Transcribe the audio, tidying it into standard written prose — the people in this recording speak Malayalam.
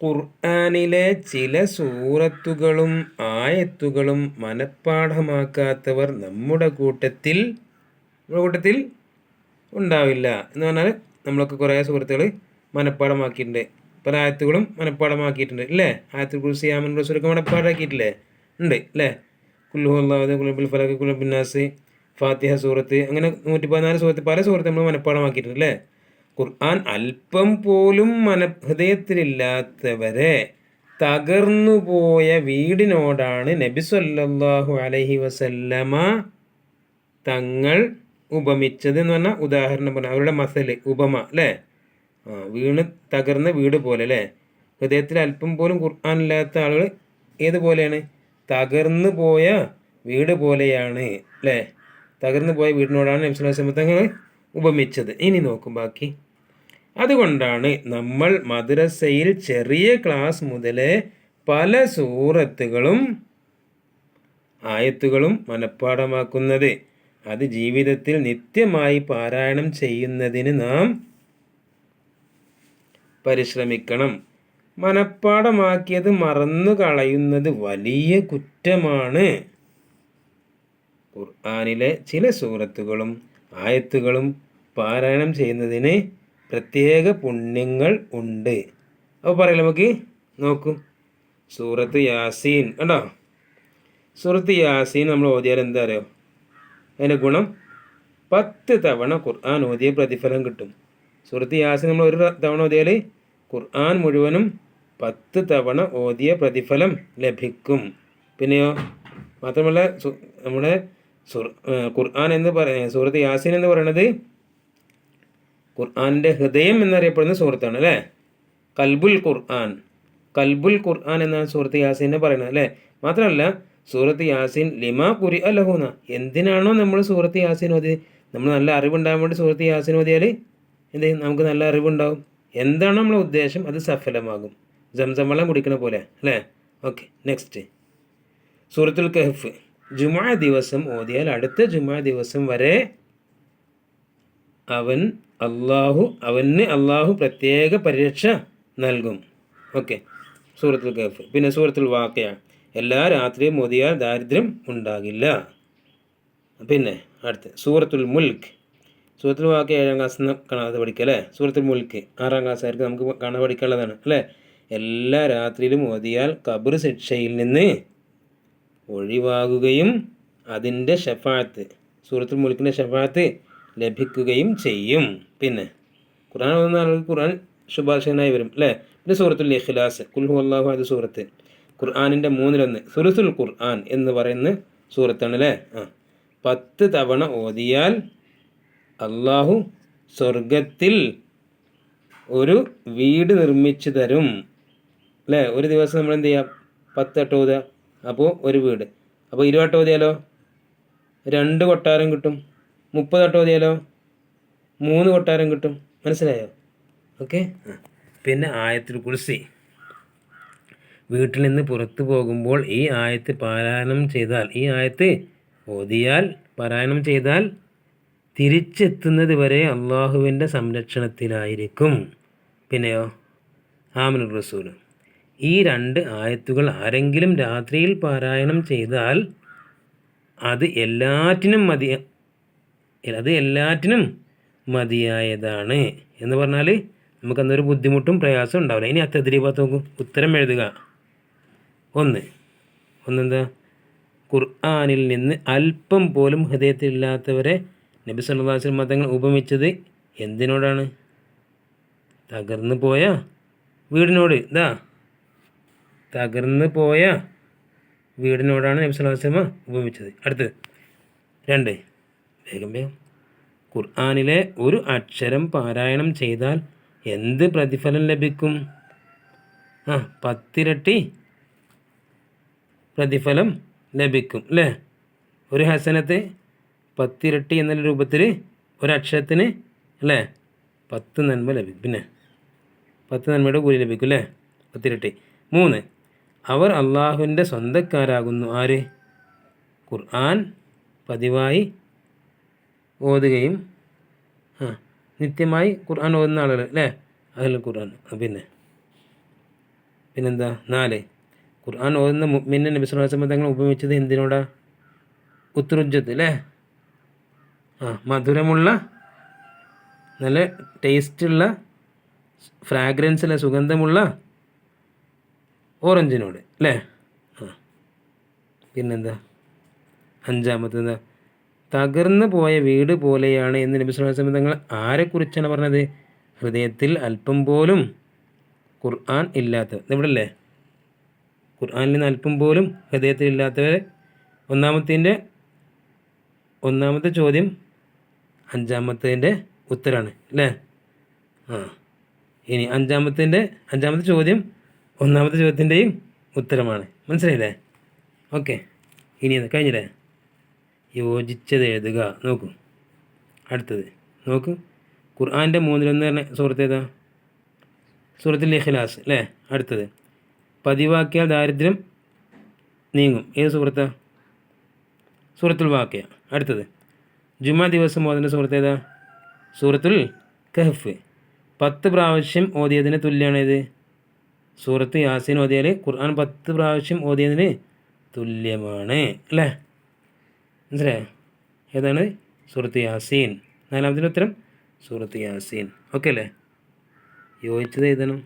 ഖുർആനിലെ ചില സൂറത്തുകളും ആയത്തുകളും മനഃപ്പാഠമാക്കാത്തവർ നമ്മുടെ കൂട്ടത്തിൽ ഉണ്ടാവില്ല എന്ന് പറഞ്ഞാൽ നമ്മളൊക്കെ കുറേ സുഹൃത്തുക്കൾ മനഃപ്പാഠമാക്കിയിട്ടുണ്ട്. പല ആയത്തുകളും മനഃപ്പാഠമാക്കിയിട്ടുണ്ട് അല്ലേ? ആയത്തുൽ കുർസി ആമൻ റസൂലൊക്കെ മനഃപ്പാഠമാക്കിയിട്ടില്ലേ? ഉണ്ട് അല്ലേ? കുൽഹു അല്ലാഹു കുൽബിൽ ഫലക് കുൽബിൻ നാസ് ഫാത്തിഹ സൂറത്ത് അങ്ങനെ 114 സൂറത്ത് പല സൂറത്ത് നമ്മൾ മനഃപ്പാഠമാക്കിയിട്ടുണ്ട് അല്ലേ? ഖുർആൻ അല്പം പോലും ഹൃദയത്തിലില്ലാത്തവരെ തകർന്നുപോയ വീടിനോടാണ് നബി സല്ലല്ലാഹു അലൈഹി വസല്ലമ തങ്ങൾ ഉപമിച്ചത് എന്ന് പറഞ്ഞാൽ ഉദാഹരണം പറഞ്ഞാൽ അവരുടെ മസല് ഉപമ അല്ലേ? വീണ് തകർന്ന വീട് പോലെ അല്ലേ? ഹൃദയത്തിൽ അല്പം പോലും ഖുർആൻ ഇല്ലാത്ത ആളുകൾ ഏതുപോലെയാണ്? തകർന്നു പോയ വീട് പോലെയാണ് അല്ലേ? തകർന്നു പോയ വീടിനോടാണ് നബി സല്ലല്ലാഹു അലൈഹി വസല്ലം തങ്ങൾ ഉപമിച്ചത്. ഇനി നോക്കും ബാക്കി. അതുകൊണ്ടാണ് നമ്മൾ മദ്രസയിൽ ചെറിയ ക്ലാസ് മുതലേ പല സൂറത്തുകളും ആയത്തുകളും മനഃപ്പാഠമാക്കുന്നത്. അത് ജീവിതത്തിൽ നിത്യമായി പാരായണം ചെയ്യുന്നതിന് നാം പരിശ്രമിക്കണം. മനഃപ്പാഠമാക്കിയത് മറന്നു കളയുന്നത് വലിയ കുറ്റമാണ്. ഖുർആനിലെ ചില സൂറത്തുകളും ആയത്തുകളും പാരായണം ചെയ്യുന്നതിന് പ്രത്യേക പുണ്യങ്ങൾ ഉണ്ട്. അപ്പോൾ പറയല്ലോ നമുക്ക് നോക്കൂ. സൂറത്ത് യാസീൻ കണ്ടോ? സൂറത്ത് യാസീൻ നമ്മൾ ഓതിയാൽ എന്താ അറിയോ? അതിൻ്റെ ഗുണം 10 തവണ ഖുർആൻ ഓതിയ പ്രതിഫലം കിട്ടും. സൂറത്ത് യാസീൻ നമ്മൾ ഒരു തവണ ഓതിയാൽ ഖുർആൻ മുഴുവനും 10 തവണ ഓതിയ പ്രതിഫലം ലഭിക്കും. പിന്നെയോ മാത്രമല്ല നമ്മുടെ ഖുർആൻ എന്ന് സൂറത്ത് യാസീൻ എന്ന് പറയുന്നത് ഖുർആൻ്റെ ഹൃദയം എന്നറിയപ്പെടുന്ന സൂറത്താണ് അല്ലേ? കൽബുൽ ഖുർആൻ എന്നാണ് സൂറത്ത് യാസീനെ പറയുന്നത് അല്ലേ? മാത്രമല്ല സൂറത്ത് യാസീൻ ലിമാ ഖുരി അലഹൂന, എന്തിനാണോ നമ്മൾ സൂറത്ത് യാസീൻ ഓതി, നമ്മൾ നല്ല അറിവുണ്ടാകാൻ വേണ്ടി സൂറത്ത് യാസീൻ ഓതിയാൽ എന്ത് ചെയ്യും? നമുക്ക് നല്ല അറിവുണ്ടാവും. എന്താണ് നമ്മളെ ഉദ്ദേശം അത് സഫലമാകും. സംസം വെള്ളം കുടിക്കണ പോലെ അല്ലേ? ഓക്കെ, നെക്സ്റ്റ് സൂറത്തുൽ കഹ്ഫ്. ജുമുഅ ദിവസം ഓതിയാൽ അടുത്ത ജുമുഅ ദിവസം വരെ അവന് അള്ളാഹു പ്രത്യേക പരിരക്ഷ നൽകും. ഓക്കെ, സൂറത്തുൽ കഹ്ഫ്. പിന്നെ സൂറത്തുൽ വാഖിഅ. എല്ലാ രാത്രിയും ഓതിയാൽ ദാരിദ്ര്യം ഉണ്ടാകില്ല. പിന്നെ അടുത്ത് സൂറത്തുൽ മുൽക്ക്. സൂറത്തുൽ വാഖിഅ 7ാം ക്ലാസ്സിൽ നിന്ന് കാണാതെ പഠിക്കുക അല്ലേ? സൂറത്തുൽ മുൽക്ക് 6ാം ക്ലാസ്സായിരിക്കും നമുക്ക് കാണാൻ പഠിക്കാനുള്ളതാണ് അല്ലേ? എല്ലാ രാത്രിയിലും ഓതിയാൽ ഖബർ ശിക്ഷയിൽ നിന്ന് ഒഴിവാകുകയും അതിൻ്റെ ഷഫാഅത്ത്, സൂറത്തുൽ മുൽക്കിൻ്റെ ഷഫാഅത്ത് ലഭിക്കുകയും ചെയ്യും. പിന്നെ ഖുർആൻ ഓതുന്ന ആളുകൾക്ക് ഖുർആൻ ശുപാർശനായി വരും അല്ലേ? പിന്നെ സൂറത്തുൽ ഇഖ്ലാസ്, ഖുൽ ഹുവല്ലാഹു അഹദ് സൂറത്ത്, ഖുർആനിൻ്റെ 1/3 സുലുസുൽ ഖുർആൻ എന്ന് പറയുന്ന സൂറത്താണ് അല്ലേ? 10 തവണ ഓതിയാൽ അള്ളാഹു സ്വർഗത്തിൽ ഒരു വീട് നിർമ്മിച്ചു തരും അല്ലേ? ഒരു ദിവസം നമ്മൾ എന്ത് ചെയ്യാം? 10 വട്ടം ഓതുക, അപ്പോൾ ഒരു വീട്. അപ്പോൾ 20 വട്ടം ഓതിയാലോ 2 കൊട്ടാരം കിട്ടും. 30 വട്ടം ഓതിയാലോ 3 കൊട്ടാരം കിട്ടും. മനസ്സിലായോ? ഓക്കെ. പിന്നെ ആയത്തുൽ കുർസി. വീട്ടിൽ നിന്ന് പുറത്തു പോകുമ്പോൾ ഈ ആയത്ത് പാരായണം ചെയ്താൽ, ഈ ആയത്ത് ഓതിയാൽ പാരായണം ചെയ്താൽ തിരിച്ചെത്തുന്നത് വരെ അള്ളാഹുവിൻ്റെ സംരക്ഷണത്തിലായിരിക്കും. പിന്നെയോ ആമനുർ റസൂൽ. ഈ 2 ആയത്തുകൾ ആരെങ്കിലും രാത്രിയിൽ പാരായണം ചെയ്താൽ അത് എല്ലാറ്റിനും മതിയായതാണ് എന്ന് പറഞ്ഞാൽ നമുക്കന്നൊരു ബുദ്ധിമുട്ടും പ്രയാസം ഉണ്ടാവില്ല. ഇനി അത്തദ്രീബാത്ത് നോക്കും. ഉത്തരം എഴുതുക. ഒന്നെന്താ? ഖുർആനിൽ നിന്ന് അല്പം പോലും ഹൃദയത്തിലില്ലാത്തവരെ നബി സല്ലല്ലാഹു അലൈഹി വസല്ലം തങ്ങൾ ഉപമിച്ചത് എന്തിനോടാണ്? തകർന്നു പോയ വീടിനോട്. തകർന്നു പോയ വീടിനോടാണ് നബി സല്ലല്ലാഹു അലൈഹി വസല്ലം ഉപമിച്ചത്. അടുത്ത് 2, വേഗം ഖുർആനിലെ ഒരു അക്ഷരം പാരായണം ചെയ്താൽ എന്ത് പ്രതിഫലം ലഭിക്കും? 10 ഇരട്ടി പ്രതിഫലം ലഭിക്കും അല്ലേ? ഒരു ഹസനത്ത് 10 ഇരട്ടി എന്നുള്ള രൂപത്തിൽ ഒരക്ഷരത്തിന് അല്ലേ 10 നന്മ ലഭിക്കും. പിന്നെ 10 നന്മയുടെ കൂലി ലഭിക്കും അല്ലേ? 10 ഇരട്ടി. 3, അവർ അള്ളാഹുവിൻ്റെ സ്വന്തക്കാരാകുന്നു. ആര്? ഖുർആൻ പതിവായി ഓതുകയും നിത്യമായി ഖുർആൻ ഓതുന്ന ആളുകൾ അല്ലേ? അതിൽ ഖുർആൻ. പിന്നെ പിന്നെന്താ 4 ഖുർആൻ ഓതുന്ന മുഅ്മിനെ നബി സല്ലല്ലാഹു അലൈഹി വസല്ലം തങ്ങൾ ഉപമിച്ചത് എന്തിനോടാ? ഉത്തുറുജ്ജത്ത് അല്ലേ? മധുരമുള്ള നല്ല ടേസ്റ്റുള്ള ഫ്രാഗ്രൻസിലെ സുഗന്ധമുള്ള ഓറഞ്ചിനോട് അല്ലേ? പിന്നെന്താ 5 തകർന്നു പോയ വീട് പോലെയാണ് എന്ന് നബി സല്ലല്ലാഹു അലൈഹി വസല്ലം തങ്ങൾ ആരെക്കുറിച്ചാണ് പറഞ്ഞത്? ഹൃദയത്തിൽ അല്പം പോലും ഖുർആൻ ഇല്ലാത്തവർ. ഇവിടെ അല്ലേ? ഖുർആനിൽ നിന്ന് അല്പം പോലും ഹൃദയത്തിൽ ഇല്ലാത്തവരെ. ഒന്നാമത്തെ ചോദ്യം 5-ാമത്തതിൻ്റെ ഉത്തരാണ് അല്ലേ? ഇനി അഞ്ചാമത്തെ ചോദ്യം 1-ാമത്തെ ചോദ്യത്തിൻ്റെയും ഉത്തരമാണ്. മനസ്സിലായില്ലേ? ഓക്കെ, ഇനി കഴിഞ്ഞില്ലേ? യോജിച്ചത് എഴുതുക. നോക്കൂ, അടുത്തത് നോക്കൂ. ഖുർആൻ്റെ 1/3 പറഞ്ഞ സൂറത്ത് ഏതാ? സൂറത്തുൽ ഇഖ്ലാസ് അല്ലേ? അടുത്തത് പതിവാക്കിയാൽ ദാരിദ്ര്യം നീങ്ങും. ഏത് സൂറത്താ? സൂറത്തുൽ വാഖിയ. അടുത്തത് ജുമാ ദിവസം ഓതുന്ന സൂറത്ത് ഏതാ? സൂറത്തുൽ കഹ്ഫ്. 10 പ്രാവശ്യം ഓതിയതിന് തുല്യമാണ് ഇത്. സൂറത്ത് യാസീൻ ഓതിയാൽ ഖുർആൻ 10 പ്രാവശ്യം ഓതിയതിന് തുല്യമാണ് അല്ലേ? മനസ്സിലായോ? ഏതാണ്? സൂറത്ത് യാസീൻ. 4-ാമത്തെ ഉത്തരം സൂറത്ത് യാസീൻ. ഓക്കെ അല്ലേ? യോജിച്ചത് എഴുതണം.